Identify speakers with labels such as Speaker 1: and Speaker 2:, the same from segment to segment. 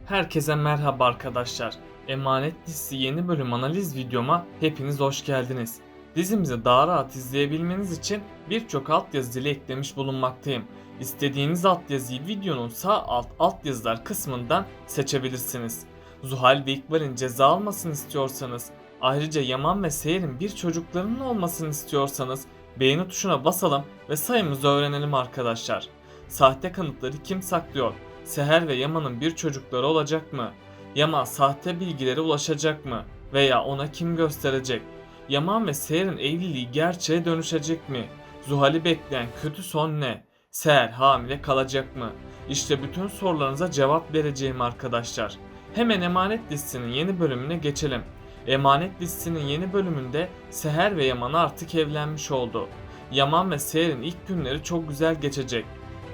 Speaker 1: Herkese merhaba arkadaşlar. Emanet dizisi yeni bölüm analiz videoma hepiniz hoş geldiniz. Dizimizi daha rahat izleyebilmeniz için birçok altyazı ile eklemiş bulunmaktayım. İstediğiniz altyazıyı videonun sağ alt altyazılar kısmından seçebilirsiniz. Zuhal ve İkbal'in ceza almasını istiyorsanız, ayrıca Yaman ve Seher'in bir çocuklarının olmasını istiyorsanız beğeni tuşuna basalım ve sayımızı öğrenelim arkadaşlar. Sahte kanıtları kim saklıyor? Seher ve Yaman'ın bir çocukları olacak mı? Yaman sahte bilgilere ulaşacak mı? Veya ona kim gösterecek? Yaman ve Seher'in evliliği gerçeğe dönüşecek mi? Zuhal'i bekleyen kötü son ne? Seher hamile kalacak mı? İşte bütün sorularınıza cevap vereceğim arkadaşlar. Hemen Emanet dizisinin yeni bölümüne geçelim. Emanet dizisinin yeni bölümünde Seher ve Yaman artık evlenmiş oldu. Yaman ve Seher'in ilk günleri çok güzel geçecek.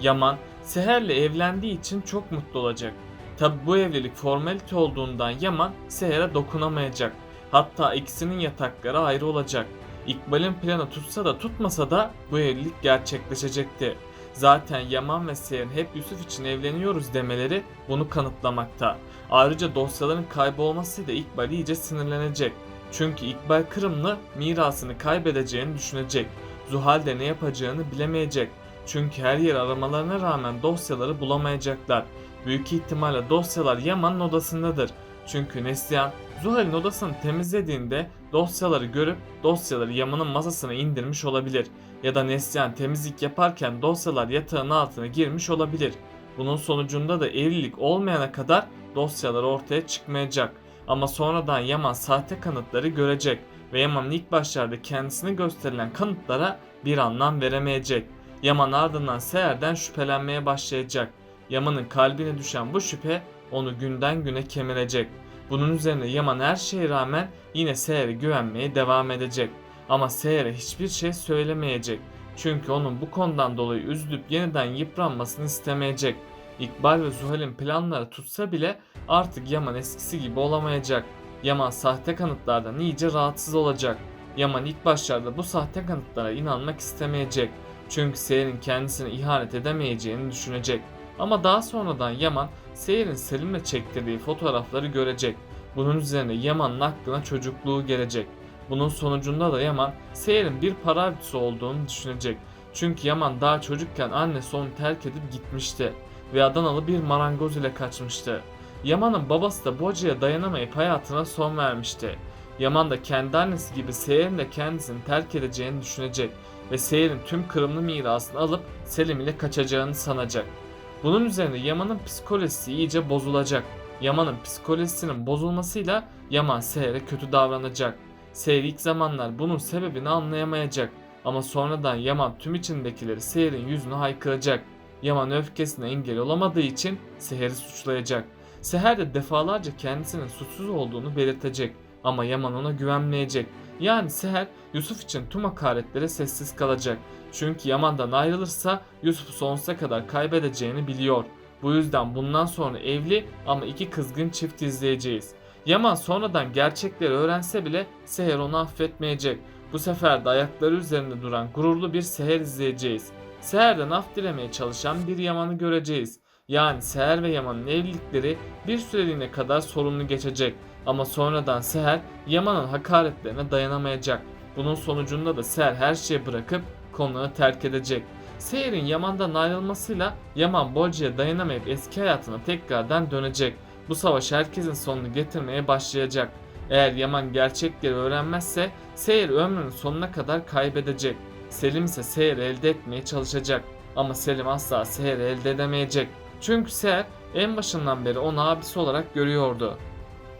Speaker 1: Yaman Seher'le evlendiği için çok mutlu olacak. Tabi bu evlilik formalite olduğundan Yaman Seher'e dokunamayacak. Hatta ikisinin yatakları ayrı olacak. İkbal'in planı tutsa da tutmasa da bu evlilik gerçekleşecekti. Zaten Yaman ve Seher hep Yusuf için evleniyoruz demeleri bunu kanıtlamakta. Ayrıca dosyaların kaybolmasıyla İkbal iyice sinirlenecek. Çünkü İkbal Kırımlı mirasını kaybedeceğini düşünecek. Zuhal de ne yapacağını bilemeyecek. Çünkü her yer aramalarına rağmen dosyaları bulamayacaklar. Büyük ihtimalle dosyalar Yaman'ın odasındadır. Çünkü Neslihan Zuhal'in odasını temizlediğinde dosyaları görüp dosyaları Yaman'ın masasına indirmiş olabilir. Ya da Neslihan temizlik yaparken dosyalar yatağın altına girmiş olabilir. Bunun sonucunda da evlilik olmayana kadar dosyalar ortaya çıkmayacak. Ama sonradan Yaman sahte kanıtları görecek ve Yaman'ın ilk başlarda kendisine gösterilen kanıtlara bir anlam veremeyecek. Yaman ardından Seher'den şüphelenmeye başlayacak. Yaman'ın kalbine düşen bu şüphe onu günden güne kemirecek. Bunun üzerine Yaman her şeye rağmen yine Seher'e güvenmeye devam edecek. Ama Seher'e hiçbir şey söylemeyecek. Çünkü onun bu konudan dolayı üzülüp yeniden yıpranmasını istemeyecek. İkbal ve Zuhal'in planları tutsa bile artık Yaman eskisi gibi olamayacak. Yaman sahte kanıtlardan iyice rahatsız olacak. Yaman ilk başlarda bu sahte kanıtlara inanmak istemeyecek. Çünkü Seher'in kendisine ihanet edemeyeceğini düşünecek. Ama daha sonradan Yaman Seher'in Selim'le çektirdiği fotoğrafları görecek. Bunun üzerine Yaman'ın aklına çocukluğu gelecek. Bunun sonucunda da Yaman Seher'in bir para avcısı olduğunu düşünecek. Çünkü Yaman daha çocukken annesi onu terk edip gitmişti ve Adanalı bir marangoz ile kaçmıştı. Yaman'ın babası da bu acıya dayanamayıp hayatına son vermişti. Yaman da kendi annesi gibi Seher'in de kendisini terk edeceğini düşünecek ve Seher'in tüm Kırımlı mirasını alıp Selim ile kaçacağını sanacak. Bunun üzerine Yaman'ın psikolojisi iyice bozulacak. Yaman'ın psikolojisinin bozulmasıyla Yaman Seher'e kötü davranacak. Seher ilk zamanlar bunun sebebini anlayamayacak. Ama sonradan Yaman tüm içindekileri Seher'in yüzüne haykıracak. Yaman öfkesine engel olamadığı için Seher'i suçlayacak. Seher de defalarca kendisinin suçsuz olduğunu belirtecek. Ama Yaman ona güvenmeyecek. Yani Seher Yusuf için tüm hakaretlere sessiz kalacak. Çünkü Yaman'dan ayrılırsa Yusuf'u sonsuza kadar kaybedeceğini biliyor. Bu yüzden bundan sonra evli ama iki kızgın çift izleyeceğiz. Yaman sonradan gerçekleri öğrense bile Seher onu affetmeyecek. Bu sefer de ayakları üzerinde duran gururlu bir Seher izleyeceğiz. Seher'den af dilemeye çalışan bir Yaman'ı göreceğiz. Yani Seher ve Yaman'ın evlilikleri bir süreliğine kadar sorunlu geçecek. Ama sonradan Seher Yaman'ın hakaretlerine dayanamayacak. Bunun sonucunda da Seher her şeyi bırakıp konağı terk edecek. Seher'in Yaman'dan ayrılmasıyla Yaman bu acıya dayanamayıp eski hayatına tekrardan dönecek. Bu savaş herkesin sonunu getirmeye başlayacak. Eğer Yaman gerçekleri öğrenmezse Seher ömrünün sonuna kadar kaybedecek. Selim ise Seher'i elde etmeye çalışacak. Ama Selim asla Seher'i elde edemeyecek. Çünkü Seher en başından beri onu abisi olarak görüyordu.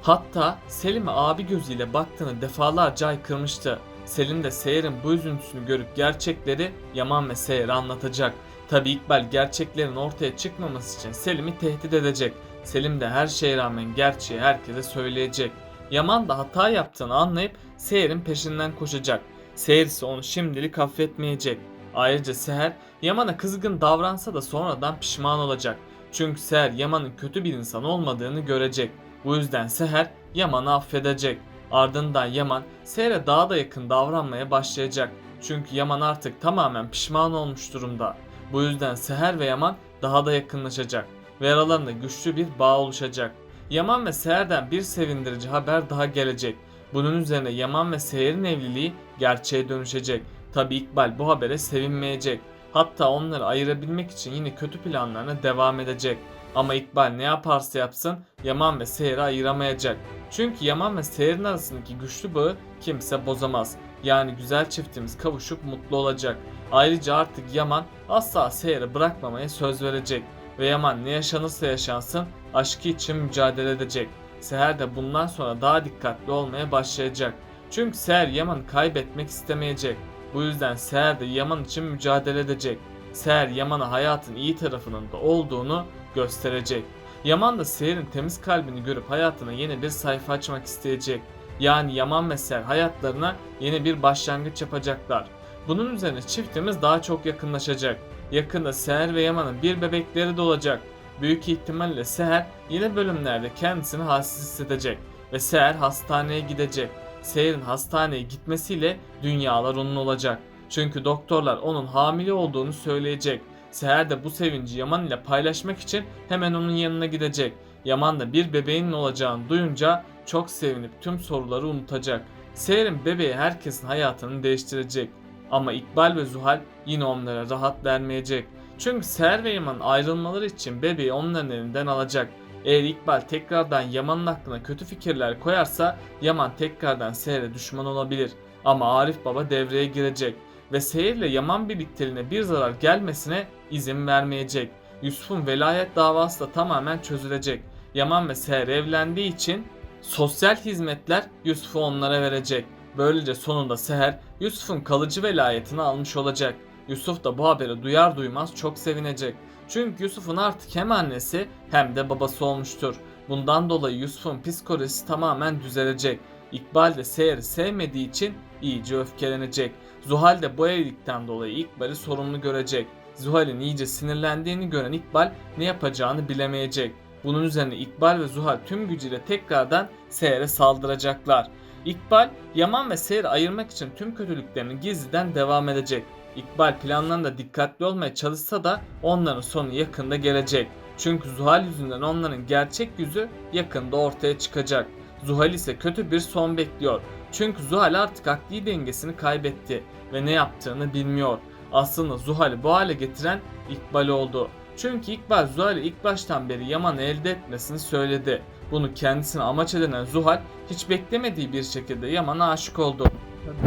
Speaker 1: Hatta Selim'e abi gözüyle baktığını defalarca haykırmıştı. Selim de Seher'in bu üzüntüsünü görüp gerçekleri Yaman ve Seher'e anlatacak. Tabi İkbal gerçeklerin ortaya çıkmaması için Selim'i tehdit edecek. Selim de her şeye rağmen gerçeği herkese söyleyecek. Yaman da hata yaptığını anlayıp Seher'in peşinden koşacak. Seher ise onu şimdilik affetmeyecek. Ayrıca Seher Yaman'a kızgın davransa da sonradan pişman olacak. Çünkü Seher Yaman'ın kötü bir insan olmadığını görecek. Bu yüzden Seher Yaman'ı affedecek. Ardından Yaman Seher'e daha da yakın davranmaya başlayacak. Çünkü Yaman artık tamamen pişman olmuş durumda. Bu yüzden Seher ve Yaman daha da yakınlaşacak ve aralarında güçlü bir bağ oluşacak. Yaman ve Seher'den bir sevindirici haber daha gelecek. Bunun üzerine Yaman ve Seher'in evliliği gerçeğe dönüşecek. Tabi İkbal bu habere sevinmeyecek. Hatta onları ayırabilmek için yine kötü planlarına devam edecek. Ama İkbal ne yaparsa yapsın Yaman ve Seher'i ayıramayacak. Çünkü Yaman ve Seher'in arasındaki güçlü bağı kimse bozamaz. Yani güzel çiftimiz kavuşup mutlu olacak. Ayrıca artık Yaman asla Seher'i bırakmamaya söz verecek. Ve Yaman ne yaşanırsa yaşansın aşkı için mücadele edecek. Seher de bundan sonra daha dikkatli olmaya başlayacak. Çünkü Seher Yaman'ı kaybetmek istemeyecek. Bu yüzden Seher de Yaman için mücadele edecek. Seher Yaman'a hayatın iyi tarafının da olduğunu gösterecek. Yaman da Seher'in temiz kalbini görüp hayatına yeni bir sayfa açmak isteyecek. Yani Yaman ve Seher hayatlarına yeni bir başlangıç yapacaklar. Bunun üzerine çiftimiz daha çok yakınlaşacak. Yakında Seher ve Yaman'ın bir bebekleri de olacak. Büyük ihtimalle Seher yeni bölümlerde kendisini halsiz hissedecek ve Seher hastaneye gidecek. Seher'in hastaneye gitmesiyle dünyalar onun olacak. Çünkü doktorlar onun hamile olduğunu söyleyecek. Seher de bu sevinci Yaman ile paylaşmak için hemen onun yanına gidecek. Yaman da bir bebeğinin olacağını duyunca çok sevinip tüm soruları unutacak. Seher'in bebeği herkesin hayatını değiştirecek. Ama İkbal ve Zuhal yine onlara rahat vermeyecek. Çünkü Seher ve Yaman ayrılmaları için bebeği onların elinden alacak. Eğer İkbal tekrardan Yaman'ın aklına kötü fikirler koyarsa Yaman tekrardan Seher'e düşman olabilir. Ama Arif Baba devreye girecek ve Seher ile Yaman birlikteliğine bir zarar gelmesine izin vermeyecek. Yusuf'un velayet davası da tamamen çözülecek. Yaman ve Seher evlendiği için sosyal hizmetler Yusuf'u onlara verecek. Böylece sonunda Seher Yusuf'un kalıcı velayetini almış olacak. Yusuf da bu haberi duyar duymaz çok sevinecek. Çünkü Yusuf'un artık hem annesi hem de babası olmuştur. Bundan dolayı Yusuf'un psikolojisi tamamen düzelecek. İkbal de Seher'i sevmediği için iyice öfkelenecek. Zuhal de bu evlilikten dolayı İkbal'i sorumlu görecek. Zuhal'in iyice sinirlendiğini gören İkbal ne yapacağını bilemeyecek. Bunun üzerine İkbal ve Zuhal tüm gücüyle tekrardan Seher'e saldıracaklar. İkbal, Yaman ve Seher'i ayırmak için tüm kötülüklerini gizliden devam edecek. İkbal planlarında dikkatli olmaya çalışsa da onların sonu yakında gelecek. Çünkü Zuhal yüzünden onların gerçek yüzü yakında ortaya çıkacak. Zuhal ise kötü bir son bekliyor. Çünkü Zuhal artık akli dengesini kaybetti ve ne yaptığını bilmiyor. Aslında Zuhal'i bu hale getiren İkbal oldu. Çünkü İkbal Zuhal'i ilk baştan beri Yaman'ı elde etmesini söyledi. Bunu kendisine amaç edinen Zuhal hiç beklemediği bir şekilde Yaman'a aşık oldu.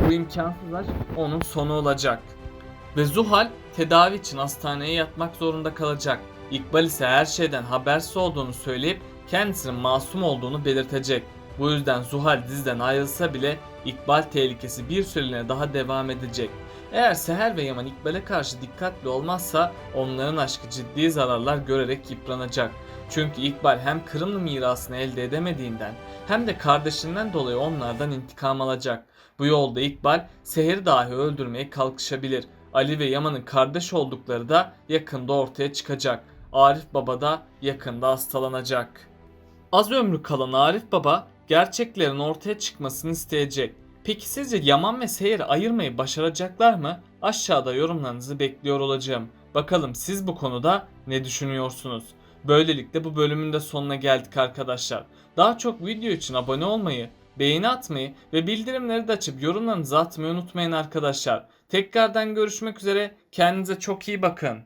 Speaker 1: Bu imkansız aşk onun sonu olacak. Ve Zuhal tedavi için hastaneye yatmak zorunda kalacak. İkbal ise her şeyden habersiz olduğunu söyleyip kendisinin masum olduğunu belirtecek. Bu yüzden Zuhal diziden ayrılsa bile İkbal tehlikesi bir süreliğine daha devam edecek. Eğer Seher ve Yaman İkbal'e karşı dikkatli olmazsa onların aşkı ciddi zararlar görerek yıpranacak. Çünkü İkbal hem Kırımlı mirasını elde edemediğinden hem de kardeşinden dolayı onlardan intikam alacak. Bu yolda İkbal Seher'i dahi öldürmeye kalkışabilir. Ali ve Yaman'ın kardeş oldukları da yakında ortaya çıkacak. Arif Baba da yakında hastalanacak. Az ömrü kalan Arif Baba gerçeklerin ortaya çıkmasını isteyecek. Peki sizce Yaman ve Seher'i ayırmayı başaracaklar mı? Aşağıda yorumlarınızı bekliyor olacağım. Bakalım siz bu konuda ne düşünüyorsunuz? Böylelikle bu bölümün de sonuna geldik arkadaşlar. Daha çok video için abone olmayı, beğeni atmayı ve bildirimleri de açıp yorumlarınızı atmayı unutmayın arkadaşlar. Tekrardan görüşmek üzere. Kendinize çok iyi bakın.